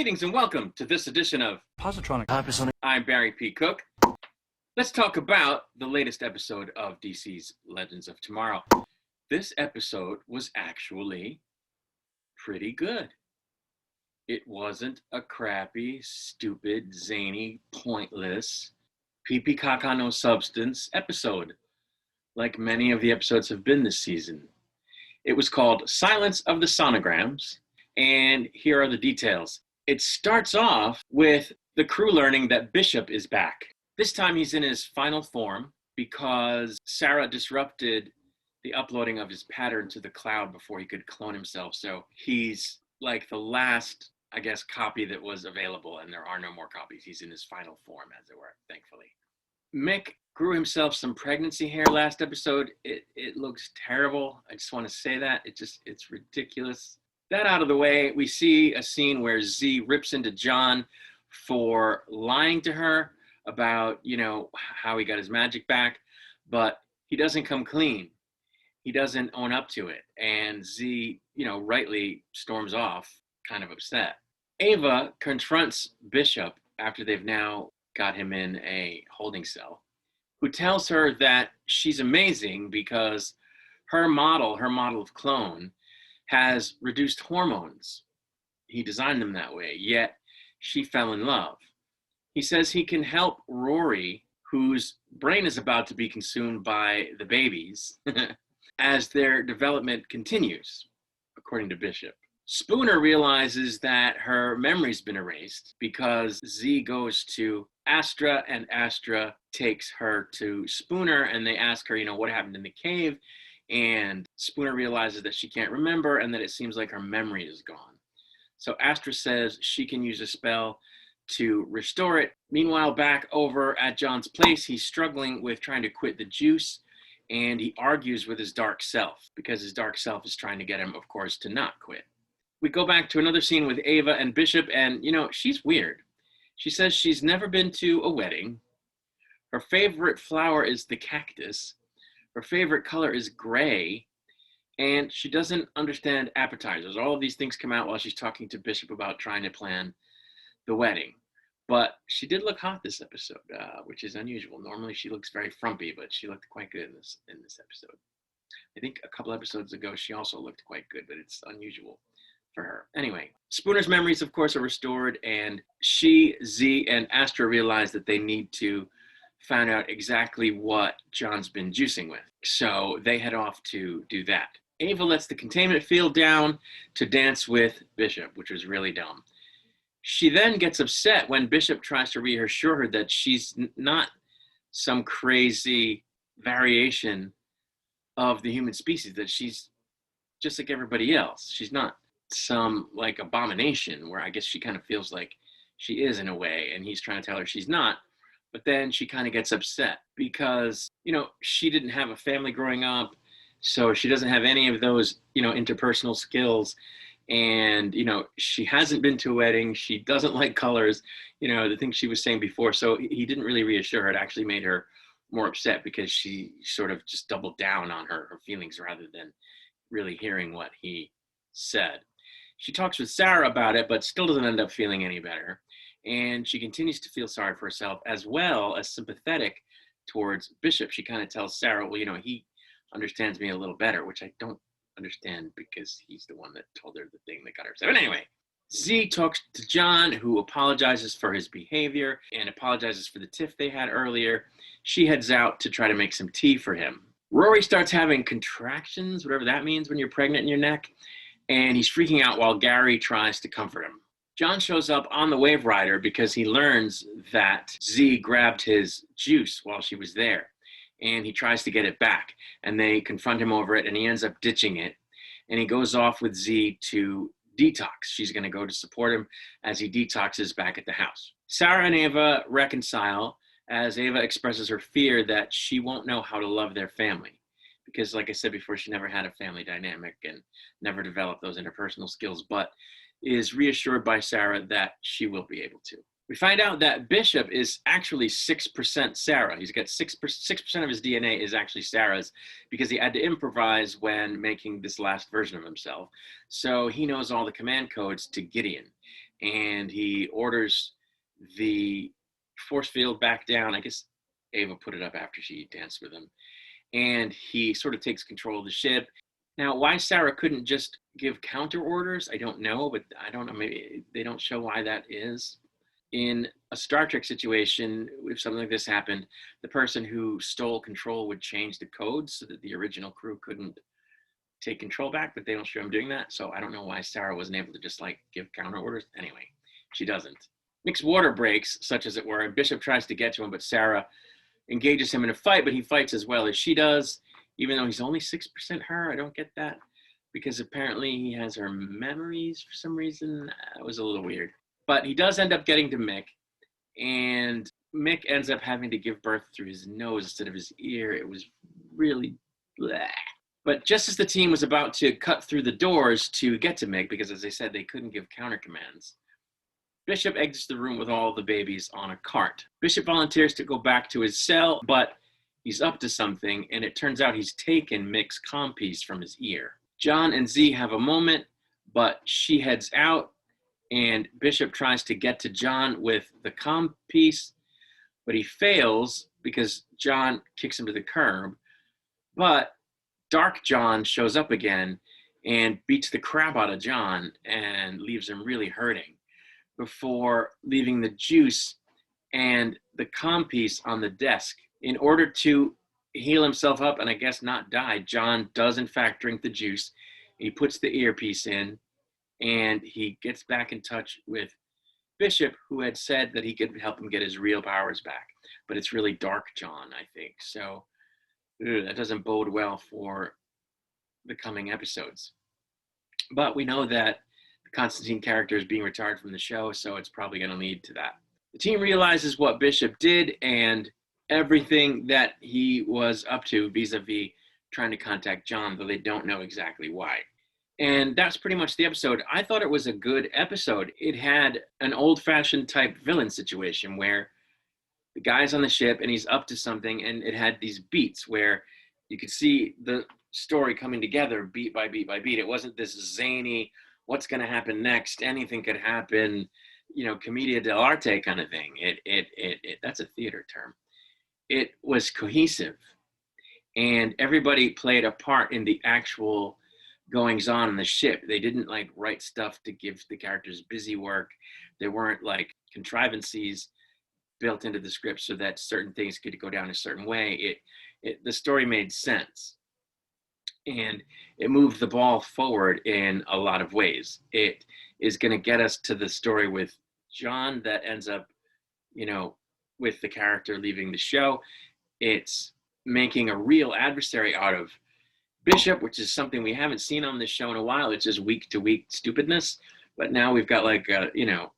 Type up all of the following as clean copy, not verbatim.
Greetings and welcome to this edition of Positronic. I'm Barry P. Cook. Let's talk about the latest episode of DC's Legends of Tomorrow. This episode was actually pretty good. It wasn't a crappy, stupid, zany, pointless, pee-pee caca no substance episode, like many of the episodes have been this season. It was called Silence of the Sonograms, and here are the details. It starts off with the crew learning that Bishop is back. This time he's in his final form because Sarah disrupted the uploading of his pattern to the cloud before he could clone himself. So he's like the last, I guess, copy that was available, and there are no more copies. He's in his final form, as it were, thankfully. Mick grew himself some pregnancy hair last episode. It looks terrible. I just want to say that. It's ridiculous. That out of the way, we see a scene where Z rips into John for lying to her about, how he got his magic back, but he doesn't come clean. He doesn't own up to it. And Z, rightly storms off, kind of upset. Ava confronts Bishop after they've now got him in a holding cell, who tells her that she's amazing because her model of clone, has reduced hormones. He designed them that way, yet she fell in love. He says he can help Rory, whose brain is about to be consumed by the babies, as their development continues, according to Bishop. Spooner realizes that her memory's been erased because Z goes to Astra, and Astra takes her to Spooner, and they ask her, what happened in the cave? And Spooner realizes that she can't remember and that it seems like her memory is gone. So Astra says she can use a spell to restore it. Meanwhile, back over at John's place, he's struggling with trying to quit the juice, and he argues with his dark self because his dark self is trying to get him, of course, to not quit. We go back to another scene with Ava and Bishop, and, she's weird. She says she's never been to a wedding. Her favorite flower is the cactus. Her favorite color is gray, and she doesn't understand appetizers. All of these things come out while she's talking to Bishop about trying to plan the wedding. But she did look hot this episode, which is unusual. Normally she looks very frumpy, but she looked quite good in this episode. I think a couple episodes ago she also looked quite good, but it's unusual for her. Anyway, Spooner's memories, of course, are restored, and she, Z, and Astra realize that they need to find out exactly what John's been juicing with. So they head off to do that. Ava lets the containment field down to dance with Bishop, which was really dumb. She then gets upset when Bishop tries to reassure her that she's not some crazy variation of the human species, that she's just like everybody else. She's not some abomination, where I guess she kind of feels like she is in a way, and he's trying to tell her she's not. But then she kind of gets upset because, she didn't have a family growing up, so she doesn't have any of those, interpersonal skills. And, she hasn't been to a wedding. She doesn't like colors, the things she was saying before. So he didn't really reassure her. It actually made her more upset because she sort of just doubled down on her feelings rather than really hearing what he said. She talks with Sarah about it, but still doesn't end up feeling any better. And she continues to feel sorry for herself, as well as sympathetic towards Bishop. She kind of tells Sarah, well, he understands me a little better, which I don't understand because he's the one that told her the thing that got her upset. But anyway, Z talks to John, who apologizes for his behavior and apologizes for the tiff they had earlier. She heads out to try to make some tea for him. Rory starts having contractions, whatever that means when you're pregnant in your neck, and he's freaking out while Gary tries to comfort him. John shows up on the Wave Rider because he learns that Z grabbed his juice while she was there, and he tries to get it back, and they confront him over it, and he ends up ditching it, and he goes off with Z to detox. She's going to go to support him as he detoxes back at the house. Sarah and Ava reconcile as Ava expresses her fear that she won't know how to love their family because, like I said before, she never had a family dynamic and never developed those interpersonal skills, but is reassured by Sarah that she will be able to. We find out that Bishop is actually 6% Sarah. He's got 6% of his DNA is actually Sarah's because he had to improvise when making this last version of himself. So he knows all the command codes to Gideon. and he orders the force field back down. I guess Ava put it up after she danced with him. And he sort of takes control of the ship. Now, why Sarah couldn't just give counter orders, I don't know, but I don't know, maybe they don't show why that is. In a Star Trek situation, if something like this happened, the person who stole control would change the code so that the original crew couldn't take control back, but they don't show him doing that. So I don't know why Sarah wasn't able to just like give counter orders. Anyway, she doesn't. Mixed water breaks, such as it were, and Bishop tries to get to him, but Sarah engages him in a fight, but he fights as well as she does, even though he's only 6% her. I don't get that, because apparently he has her memories for some reason. It was a little weird. But he does end up getting to Mick, and Mick ends up having to give birth through his nose instead of his ear. It was really bleh. But just as the team was about to cut through the doors to get to Mick, because as I said, they couldn't give counter commands, Bishop exits the room with all the babies on a cart. Bishop volunteers to go back to his cell, but he's up to something, and it turns out he's taken Mick's comm piece from his ear. John and Z have a moment, but she heads out, and Bishop tries to get to John with the comm piece, but he fails because John kicks him to the curb. But Dark John shows up again and beats the crap out of John and leaves him really hurting before leaving the juice and the comm piece on the desk. In order to heal himself up and I guess not die, John does in fact drink the juice. He puts the earpiece in and he gets back in touch with Bishop, who had said that he could help him get his real powers back. But it's really Dark John, I think. So that doesn't bode well for the coming episodes. But we know that the Constantine character is being retired from the show, so it's probably going to lead to that. The team realizes what Bishop did and everything that he was up to vis-a-vis trying to contact John, though they don't know exactly why. And that's pretty much the episode. I thought it was a good episode. It had an old-fashioned type villain situation where the guy's on the ship and he's up to something, and it had these beats where you could see the story coming together beat by beat by beat. It wasn't this zany, what's going to happen next, anything could happen, you know, commedia dell'arte kind of thing. That's a theater term. It was cohesive, and everybody played a part in the actual goings on in the ship. They didn't like write stuff to give the characters busy work. There weren't like contrivances built into the script so that certain things could go down a certain way. The story made sense, and it moved the ball forward in a lot of ways. It is going to get us to the story with John that ends up, you know, with the character leaving the show. It's making a real adversary out of Bishop, which is something we haven't seen on this show in a while. It's just week to week stupidness. But now we've got like, a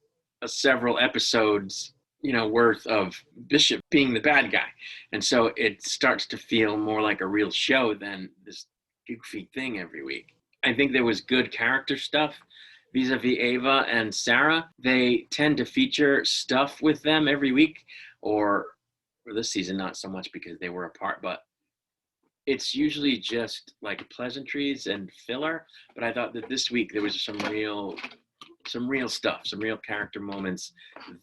several episodes worth of Bishop being the bad guy. And so it starts to feel more like a real show than this goofy thing every week. I think there was good character stuff vis-a-vis Ava and Sarah. They tend to feature stuff with them every week, or this season, not so much because they were apart, but it's usually just like pleasantries and filler. But I thought that this week there was some real stuff, some real character moments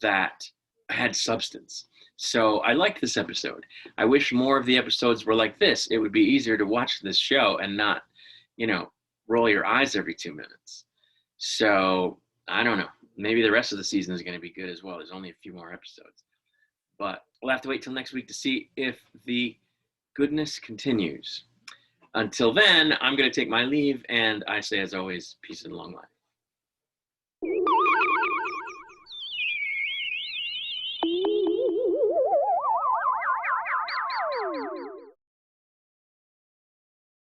that had substance. So I liked this episode. I wish more of the episodes were like this. It would be easier to watch this show and not, roll your eyes every 2 minutes. So I don't know. Maybe the rest of the season is going to be good as well. There's only a few more episodes. But we'll have to wait till next week to see if the goodness continues. Until then, I'm going to take my leave, and I say, as always, peace and long life.